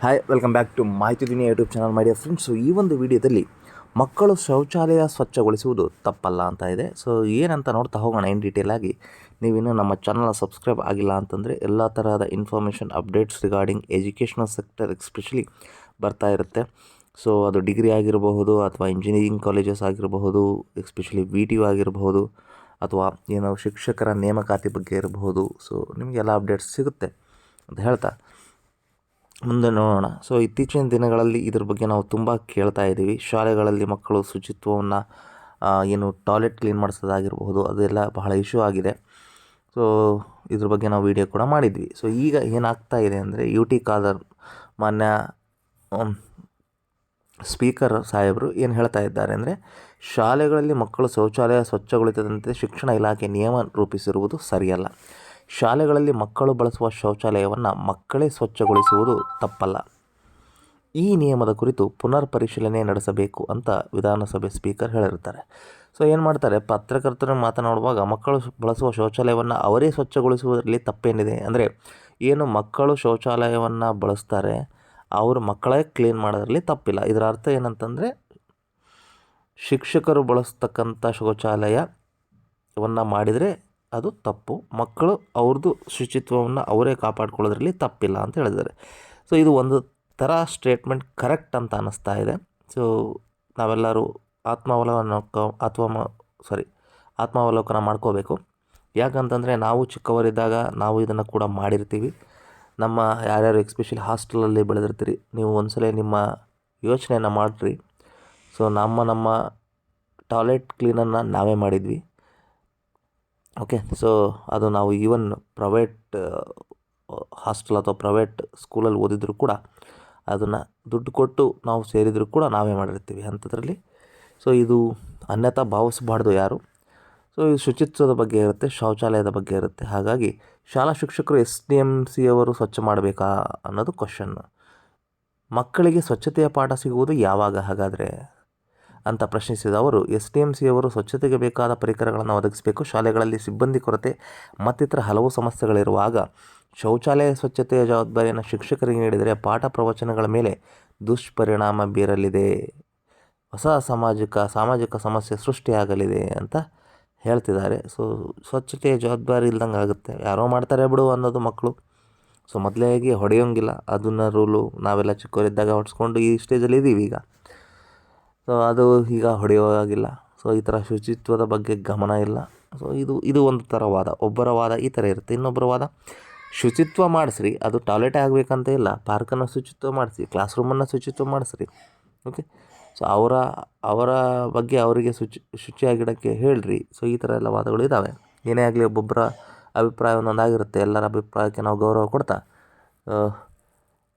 Hi, welcome back to Mahiti Duniya YouTube channel my dear friends. ಈ ಒಂದು ವಿಡಿಯೋದಲ್ಲಿ ಮಕ್ಕಳು ಶೌಚಾಲಯ ಸ್ವಚ್ಛಗೊಳಿಸುವುದು ತಪ್ಪಲ್ಲ ಅಂತ ಇದೆ. ಸೊ ಏನಂತ ನೋಡ್ತಾ ಹೋಗೋಣ ಇನ್ ಡೀಟೇಲ್ ಆಗಿ. ನೀವಿನ್ನೂ ನಮ್ಮ ಚಾನಲ್ನ ಸಬ್ಸ್ಕ್ರೈಬ್ ಆಗಿಲ್ಲ ಅಂತಂದರೆ ಎಲ್ಲ ತರಹದ information updates regarding educational sector especially ಬರ್ತಾ ಇರುತ್ತೆ. ಸೊ ಅದು ಡಿಗ್ರಿ ಆಗಿರಬಹುದು ಅಥವಾ ಇಂಜಿನಿಯರಿಂಗ್ ಕಾಲೇಜಸ್ ಆಗಿರಬಹುದು, ಎಸ್ಪೆಷಲಿ VTU ಆಗಿರಬಹುದು, ಅಥವಾ ಏನೋ ಶಿಕ್ಷಕರ ನೇಮಕಾತಿ ಬಗ್ಗೆ ಇರಬಹುದು. ಸೊ ನಿಮಗೆಲ್ಲ ಅಪ್ಡೇಟ್ಸ್ ಸಿಗುತ್ತೆ ಅಂತ ಹೇಳ್ತಾ ಮುಂದೆ ನೋಡೋಣ. ಸೊ ಇತ್ತೀಚಿನ ದಿನಗಳಲ್ಲಿ ಇದ್ರ ಬಗ್ಗೆ ನಾವು ತುಂಬ ಕೇಳ್ತಾ ಇದ್ದೀವಿ. ಶಾಲೆಗಳಲ್ಲಿ ಮಕ್ಕಳು ಶುಚಿತ್ವವನ್ನು ಏನು ಟಾಯ್ಲೆಟ್ ಕ್ಲೀನ್ ಮಾಡಿಸೋದಾಗಿರಬಹುದು, ಅದೆಲ್ಲ ಬಹಳ ಇಶ್ಯೂ ಆಗಿದೆ. ಸೊ ಇದ್ರ ಬಗ್ಗೆ ನಾವು ವಿಡಿಯೋ ಕೂಡ ಮಾಡಿದ್ವಿ. ಸೊ ಈಗ ಏನಾಗ್ತಾ ಇದೆ ಅಂದರೆ UT ಖಾದರ್ ಮಾನ್ಯ ಸ್ಪೀಕರ್ ಸಾಹೇಬರು ಏನು ಹೇಳ್ತಾ ಇದ್ದಾರೆ ಅಂದರೆ, ಶಾಲೆಗಳಲ್ಲಿ ಮಕ್ಕಳು ಶೌಚಾಲಯ ಸ್ವಚ್ಛಗೊಳಿಸದಂತೆ ಶಿಕ್ಷಣ ಇಲಾಖೆ ನಿಯಮ ರೂಪಿಸಿರುವುದು ಸರಿಯಲ್ಲ. ಶಾಲೆಗಳಲ್ಲಿ ಮಕ್ಕಳು ಬಳಸುವ ಶೌಚಾಲಯವನ್ನು ಮಕ್ಕಳೇ ಸ್ವಚ್ಛಗೊಳಿಸುವುದು ತಪ್ಪಲ್ಲ. ಈ ನಿಯಮದ ಕುರಿತು ಪುನರ್ ಪರಿಶೀಲನೆ ನಡೆಸಬೇಕು ಅಂತ ವಿಧಾನಸಭೆ ಸ್ಪೀಕರ್ ಹೇಳಿರ್ತಾರೆ. ಸೊ ಏನು ಮಾಡ್ತಾರೆ, ಪತ್ರಕರ್ತರು ಮಾತನಾಡುವಾಗ ಮಕ್ಕಳು ಬಳಸುವ ಶೌಚಾಲಯವನ್ನು ಅವರೇ ಸ್ವಚ್ಛಗೊಳಿಸುವುದರಲ್ಲಿ ತಪ್ಪೇನಿದೆ, ಅಂದರೆ ಏನು ಮಕ್ಕಳು ಶೌಚಾಲಯವನ್ನು ಬಳಸ್ತಾರೆ ಅವರು ಮಕ್ಕಳೇ ಕ್ಲೀನ್ ಮಾಡೋದ್ರಲ್ಲಿ ತಪ್ಪಿಲ್ಲ. ಇದರ ಅರ್ಥ ಏನಂತಂದರೆ, ಶಿಕ್ಷಕರು ಬಳಸ್ತಕ್ಕಂಥ ಶೌಚಾಲಯವನ್ನು ಮಾಡಿದರೆ ಅದು ತಪ್ಪು, ಮಕ್ಕಳು ಅವ್ರದ್ದು ಶುಚಿತ್ವವನ್ನು ಅವರೇ ಕಾಪಾಡ್ಕೊಳ್ಳೋದ್ರಲ್ಲಿ ತಪ್ಪಿಲ್ಲ ಅಂತ ಹೇಳಿದ್ದಾರೆ. ಸೊ ಇದು ಒಂದು ಥರ ಸ್ಟೇಟ್ಮೆಂಟ್ ಕರೆಕ್ಟ್ ಅಂತ ಅನ್ನಿಸ್ತಾ ಇದೆ. ಸೊ ನಾವೆಲ್ಲರೂ ಆತ್ಮಾವಲೋಕನ ಮಾಡ್ಕೋಬೇಕು. ಯಾಕಂತಂದರೆ ನಾವು ಚಿಕ್ಕವರಿದ್ದಾಗ ನಾವು ಇದನ್ನು ಕೂಡ ಮಾಡಿರ್ತೀವಿ. ನಮ್ಮ ಯಾರ್ಯಾರು ಎಸ್ಪೆಷಲಿ ಹಾಸ್ಟೆಲಲ್ಲಿ ಬೆಳೆದಿರ್ತೀರಿ, ನೀವು ಒಂದ್ಸಲ ನಿಮ್ಮ ಯೋಚನೆಯನ್ನು ಮಾಡಿರಿ. ಸೊ ನಮ್ಮ ಟಾಯ್ಲೆಟ್ ಕ್ಲೀನನ್ನು ನಾವೇ ಮಾಡಿದ್ವಿ. ಓಕೆ, ಸೊ ಅದು ನಾವು ಈವನ್ ಪ್ರೈವೇಟ್ ಹಾಸ್ಟೆಲ್ ಅಥವಾ ಪ್ರೈವೇಟ್ ಸ್ಕೂಲಲ್ಲಿ ಓದಿದರೂ ಕೂಡ ಅದನ್ನು ದುಡ್ಡು ಕೊಟ್ಟು ನಾವು ಸೇರಿದರೂ ಕೂಡ ನಾವೇ ಮಾಡಿರ್ತೀವಿ ಅಂಥದ್ರಲ್ಲಿ. ಸೊ ಇದು ಅನ್ಯಥಾ ಭಾವಿಸಬಾರ್ದು ಯಾರು. ಸೊ ಇದು ಶುಚಿತ್ವದ ಬಗ್ಗೆ ಇರುತ್ತೆ, ಶೌಚಾಲಯದ ಬಗ್ಗೆ ಇರುತ್ತೆ. ಹಾಗಾಗಿ ಶಾಲಾ ಶಿಕ್ಷಕರು SDMC ಅವರು ಸ್ವಚ್ಛ ಮಾಡಬೇಕಾ ಅನ್ನೋದು ಕ್ವಶನ್. ಮಕ್ಕಳಿಗೆ ಸ್ವಚ್ಛತೆಯ ಪಾಠ ಸಿಗುವುದು ಯಾವಾಗ ಹಾಗಾದರೆ ಅಂತ ಪ್ರಶ್ನಿಸಿದ ಅವರು, SDMC ಅವರು ಸ್ವಚ್ಛತೆಗೆ ಬೇಕಾದ ಪರಿಕರಗಳನ್ನು ಒದಗಿಸಬೇಕು. ಶಾಲೆಗಳಲ್ಲಿ ಸಿಬ್ಬಂದಿ ಕೊರತೆ ಮತ್ತಿತರ ಹಲವು ಸಮಸ್ಯೆಗಳಿರುವಾಗ ಶೌಚಾಲಯ ಸ್ವಚ್ಛತೆಯ ಜವಾಬ್ದಾರಿಯನ್ನು ಶಿಕ್ಷಕರಿಗೆ ನೀಡಿದರೆ ಪಾಠ ಪ್ರವಚನಗಳ ಮೇಲೆ ದುಷ್ಪರಿಣಾಮ ಬೀರಲಿದೆ, ಹೊಸ ಸಾಮಾಜಿಕ ಸಮಸ್ಯೆ ಸೃಷ್ಟಿಯಾಗಲಿದೆ ಅಂತ ಹೇಳ್ತಿದ್ದಾರೆ. ಸೊ ಸ್ವಚ್ಛತೆಯ ಜವಾಬ್ದಾರಿ ಇಲ್ದಂಗೆ ಆಗುತ್ತೆ, ಯಾರೋ ಮಾಡ್ತಾರೆ ಬಿಡು ಅನ್ನೋದು ಮಕ್ಕಳು. ಸೊ ಮೊದಲೇಗೆ ಹೊಡೆಯೋಂಗಿಲ್ಲ, ಅದನ್ನು ರೂಲು ನಾವೆಲ್ಲ ಚಿಕ್ಕವರಿದ್ದಾಗ ಹೊಡ್ಸ್ಕೊಂಡು ಈ ಸ್ಟೇಜಲ್ಲಿ ಇದ್ದೀವಿ ಈಗ. ಸೊ ಅದು ಈಗ ಹೊಡೆಯೋವಾಗಿಲ್ಲ. ಸೊ ಈ ಥರ ಶುಚಿತ್ವದ ಬಗ್ಗೆ ಗಮನ ಇಲ್ಲ. ಸೊ ಇದು ಒಂದು ಥರ ವಾದ. ಒಬ್ಬರ ವಾದ ಈ ಥರ ಇರುತ್ತೆ, ಇನ್ನೊಬ್ಬರ ವಾದ ಶುಚಿತ್ವ ಮಾಡಿಸ್ರಿ, ಅದು ಟಾಯ್ಲೆಟೇ ಆಗಬೇಕಂತ ಇಲ್ಲ, ಪಾರ್ಕನ್ನು ಶುಚಿತ್ವ ಮಾಡಿಸಿ, ಕ್ಲಾಸ್ ರೂಮನ್ನು ಶುಚಿತ್ವ ಮಾಡಿಸ್ರಿ. ಓಕೆ, ಸೊ ಅವರ ಬಗ್ಗೆ ಅವರಿಗೆ ಶುಚಿಯಾಗಿಡೋಕ್ಕೆ ಹೇಳ್ರಿ. ಸೊ ಈ ಥರ ಎಲ್ಲ ವಾದಗಳು ಇದ್ದಾವೆ. ಏನೇ ಆಗಲಿ ಒಬ್ಬೊಬ್ಬರ ಅಭಿಪ್ರಾಯ ಒಂದೊಂದಾಗಿರುತ್ತೆ. ಎಲ್ಲರ ಅಭಿಪ್ರಾಯಕ್ಕೆ ನಾವು ಗೌರವ ಕೊಡ್ತಾ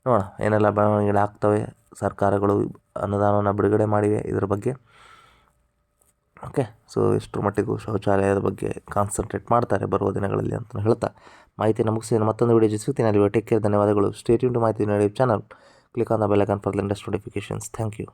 ನೋಡೋಣ ಏನೆಲ್ಲ ಬೆಳವಣಿಗೆಗಳು ಆಗ್ತವೆ. ಸರ್ಕಾರಗಳು ಅನುದಾನವನ್ನು ಬಿಡುಗಡೆ ಮಾಡಿವೆ ಇದರ ಬಗ್ಗೆ. ಓಕೆ, ಸೊ ಇಷ್ಟರ ಮಟ್ಟಿಗೂ ಶೌಚಾಲಯದ ಬಗ್ಗೆ ಕಾನ್ಸಂಟ್ರೇಟ್ ಮಾಡ್ತಾರೆ ಬರುವ ದಿನಗಳಲ್ಲಿ ಅಂತ ಹೇಳ್ತಾ ಮಾಹಿತಿಯನ್ನು ಮುಗಿಸಿ ಮತ್ತೊಂದು ವಿಡಿಯೋ ಸಿಗ್ತೀನಿ. ಅಲ್ಲಿ ಟೇಕ್ ಕೇರ್, ಧನ್ಯವಾದಗಳು. Stay tune to Mahiti YouTube channel. Click on the bell icon for latest notifications. Thank you.